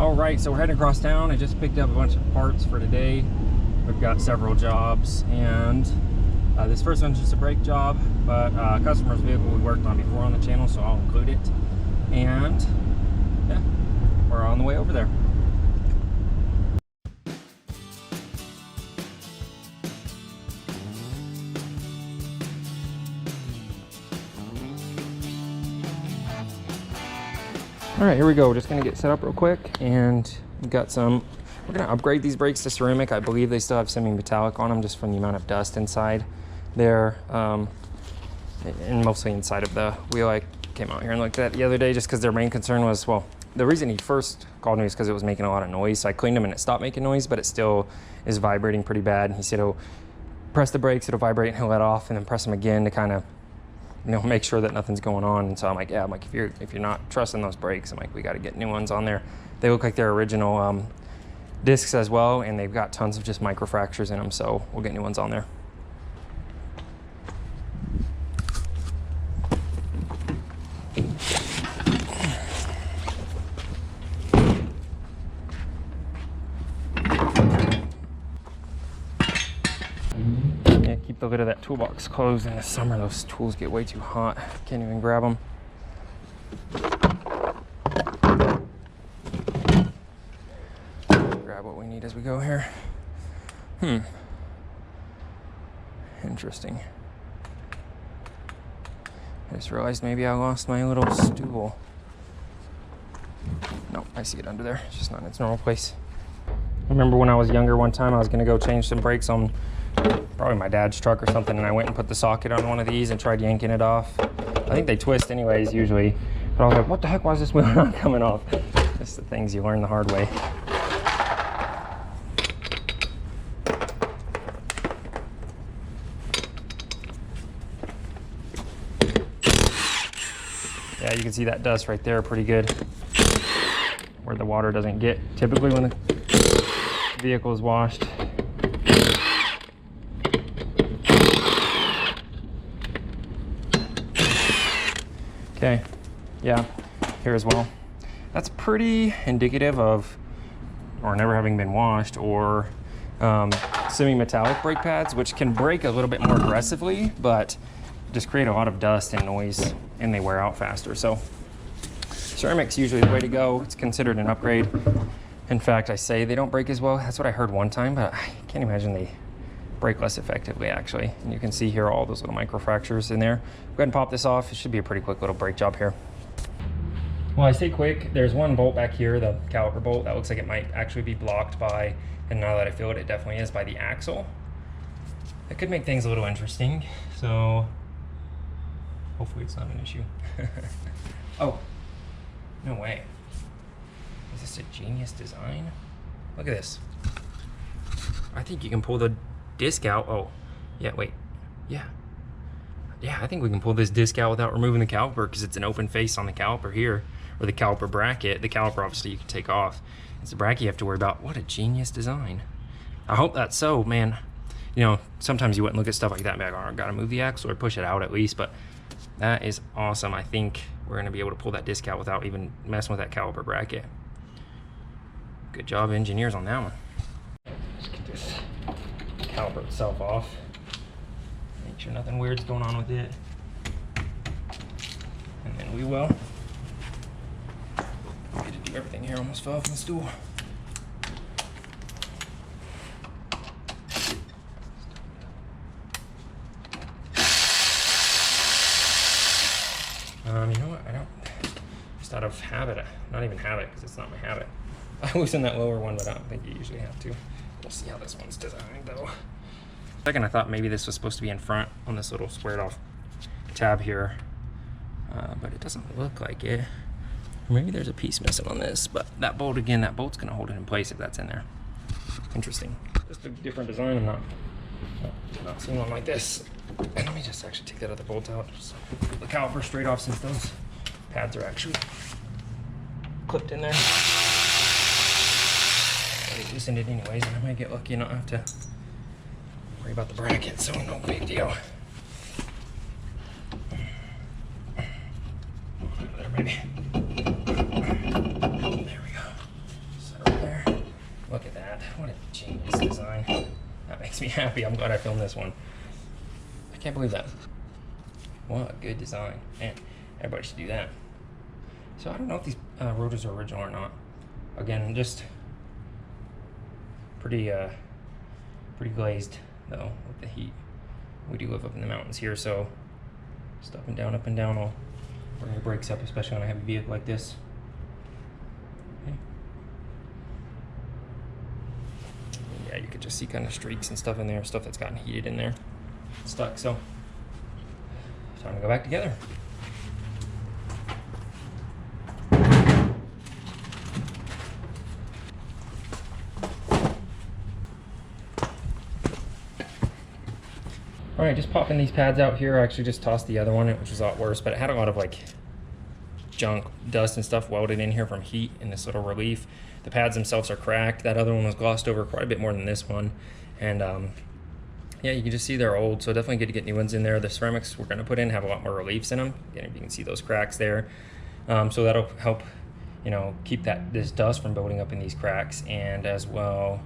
All right, so we're heading across town. I just picked up a bunch of parts for today. We've got several jobs, and this first one's just a brake job, but a customer's vehicle we worked on before on the channel, so I'll include it. And yeah, we're on the way over there. All right, here we go. Just gonna get set up real quick, and we've got some. We're gonna upgrade these brakes to ceramic. I believe they still have semi-metallic on them, just from the amount of dust inside there, and mostly inside of the wheel. I came out here and looked at it the other day, just because their main concern was, well, the reason he first called me is because it was making a lot of noise. So I cleaned them and it stopped making noise, but it still is vibrating pretty bad. And he said, "Oh, press the brakes, it'll vibrate and he'll let off, and then press them again to kind of, you know, make sure that nothing's going on." And so I'm like, yeah, I'm like, if you're not trusting those brakes, I'm like, we got to get new ones on there. They look like they're original discs as well, and they've got tons of just micro fractures in them, so we'll get new ones on there. Yeah, keep the lid of that toolbox closed. In the summer, those tools get way too hot. Can't even grab them. Grab what we need as we go here. Interesting. I just realized maybe I lost my little stool. No, I see it under there. It's just not in its normal place. I remember when I was younger, one time I was gonna go change some brakes on probably my dad's truck or something, and I went and put the socket on one of these and tried yanking it off. I think they twist anyways usually, but I was like, what the heck, why is this wheel not coming off? Just the things you learn the hard way. Yeah, you can see that dust right there pretty good, where the water doesn't get typically when the vehicle is washed. Okay, yeah, here as well. That's pretty indicative of, or never having been washed, or semi-metallic brake pads, which can brake a little bit more aggressively, but just create a lot of dust and noise, and they wear out faster. So ceramic's usually the way to go. It's considered an upgrade. In fact, I say they don't brake as well. That's what I heard one time, but I can't imagine they brake less effectively, actually. And you can see here all those little micro fractures in there. Go ahead and pop this off. It should be a pretty quick little brake job here. Well, I say quick, there's one bolt back here, the caliper bolt, that looks like it might actually be blocked by, and now that I feel it, it definitely is, by the axle. That could make things a little interesting, so hopefully it's not an issue. Oh, no way. Is this a genius design? Look at this. I think you can pull the disc out. Oh, yeah, wait. Yeah, I think we can pull this disc out without removing the caliper, because it's an open face on the caliper here, or the caliper bracket. The caliper, obviously, you can take off. It's the bracket you have to worry about. What a genius design. I hope that's so, man. You know, sometimes you wouldn't look at stuff like that and be like, oh, I gotta move the axle or push it out at least, but that is awesome. I think we're gonna be able to pull that disc out without even messing with that caliper bracket. Good job, engineers, on that one. Let's get this caliper itself off. Make sure nothing weird's going on with it. And then we will. I had to do everything here, almost fell off the stool. You know what, I don't, just out of habit, not even habit, because it's not my habit. I was in that lower one, but I don't think you usually have to. We'll see how this one's designed though. Second, I thought maybe this was supposed to be in front on this little squared off tab here, but it doesn't look like it. Or maybe there's a piece missing on this, but that bolt, again, that bolt's gonna hold it in place if that's in there. Interesting. Just a different design. I'm not seeing one like this. And let me just actually take that other bolt out. Just pull the caliper straight off, since those pads are actually clipped in there. I loosened it anyways, and I might get lucky and not have to worry about the bracket, so no big deal. There, baby. There we go. Look at that. What a genius design. That makes me happy. I'm glad I filmed this one. I can't believe that. What a good design. Man, everybody should do that. So I don't know if these rotors are original or not. Again, just pretty glazed though with the heat. We do live up in the mountains here, so just up and down will bring your brakes up, especially on a heavy vehicle like this. Okay. Yeah, you could just see kind of streaks and stuff in there, stuff that's gotten heated in there, stuck. So time to go back together. All right, just popping these pads out here. I actually just tossed the other one, which was a lot worse, but it had a lot of like junk, dust and stuff welded in here from heat in this little relief. The pads themselves are cracked. That other one was glossed over quite a bit more than this one. And yeah, you can just see they're old, so definitely good to get new ones in there. The ceramics we're gonna put in have a lot more reliefs in them. Again, you can see those cracks there. So that'll help, you know, keep this dust from building up in these cracks, and as well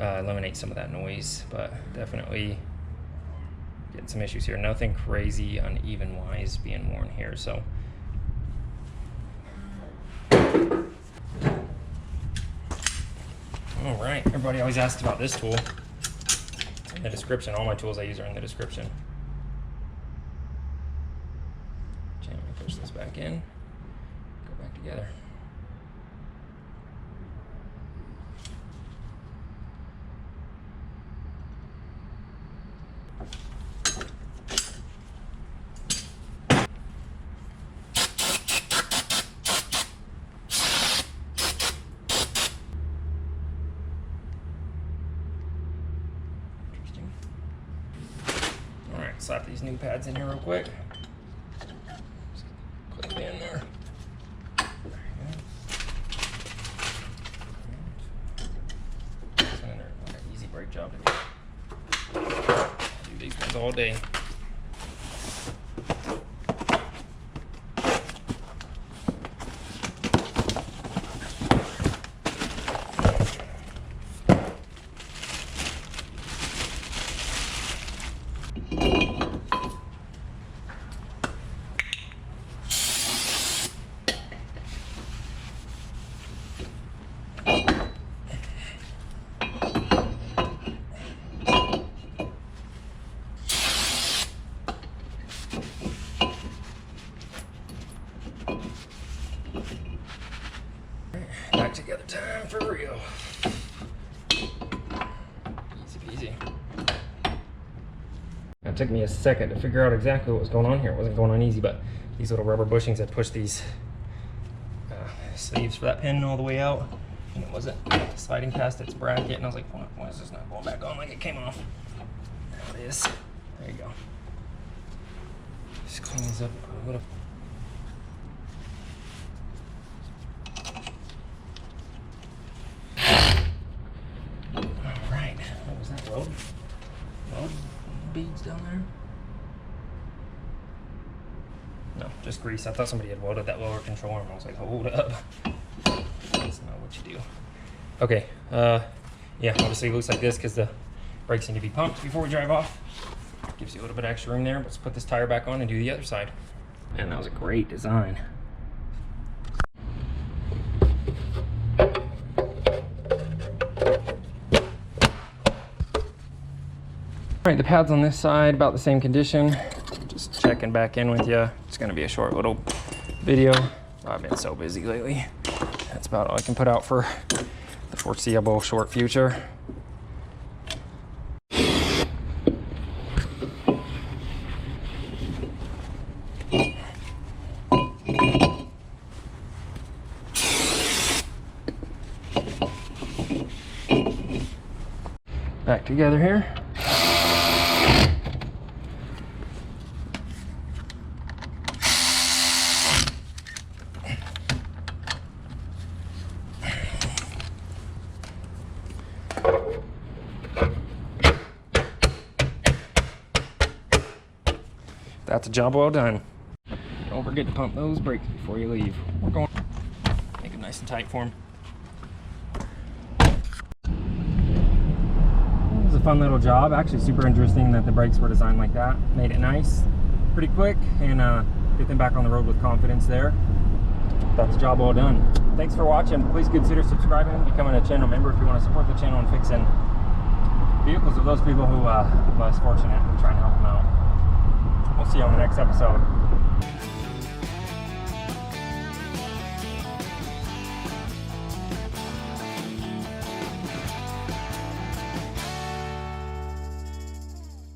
eliminate some of that noise. But definitely getting some issues here. Nothing crazy uneven wise being worn here. So all right, everybody always asks about this tool. It's in the description. All my tools I use are in the description. Gently push this back in, go back together. Slap these new pads in here real quick. Just clip it in there. There you go. It's in there, like an easy brake job to do. I do these ones all day. Back together time for real. Easy peasy. It took me a second to figure out exactly what was going on here. It wasn't going on easy, but these little rubber bushings had pushed these sleeves for that pin all the way out, and it wasn't sliding past its bracket, and I was like, why is this not going back on like it came off? There it is. There you go. Just clean these up a little. Beads down there? No, just grease. I thought somebody had welded that lower control arm. I was like, hold up. That's not what you do. Okay, yeah, obviously it looks like this because the brakes need to be pumped before we drive off. Gives you a little bit of extra room there. Let's put this tire back on and do the other side. Man, that was a great design. All right, the pads on this side, about the same condition. Just checking back in with you. It's gonna be a short little video. I've been so busy lately. That's about all I can put out for the foreseeable short future. Back together here. That's a job well done. Don't forget to pump those brakes before you leave. We're going. Make them nice and tight for them. fun little job. Actually super interesting that the brakes were designed like that. Made it nice, pretty quick, and get them back on the road with confidence there. That's a job well done. Thanks for watching. Please consider subscribing, becoming a channel member if you want to support the channel and fixing vehicles of those people who are less fortunate, and trying to help them out. We'll see you on the next episode.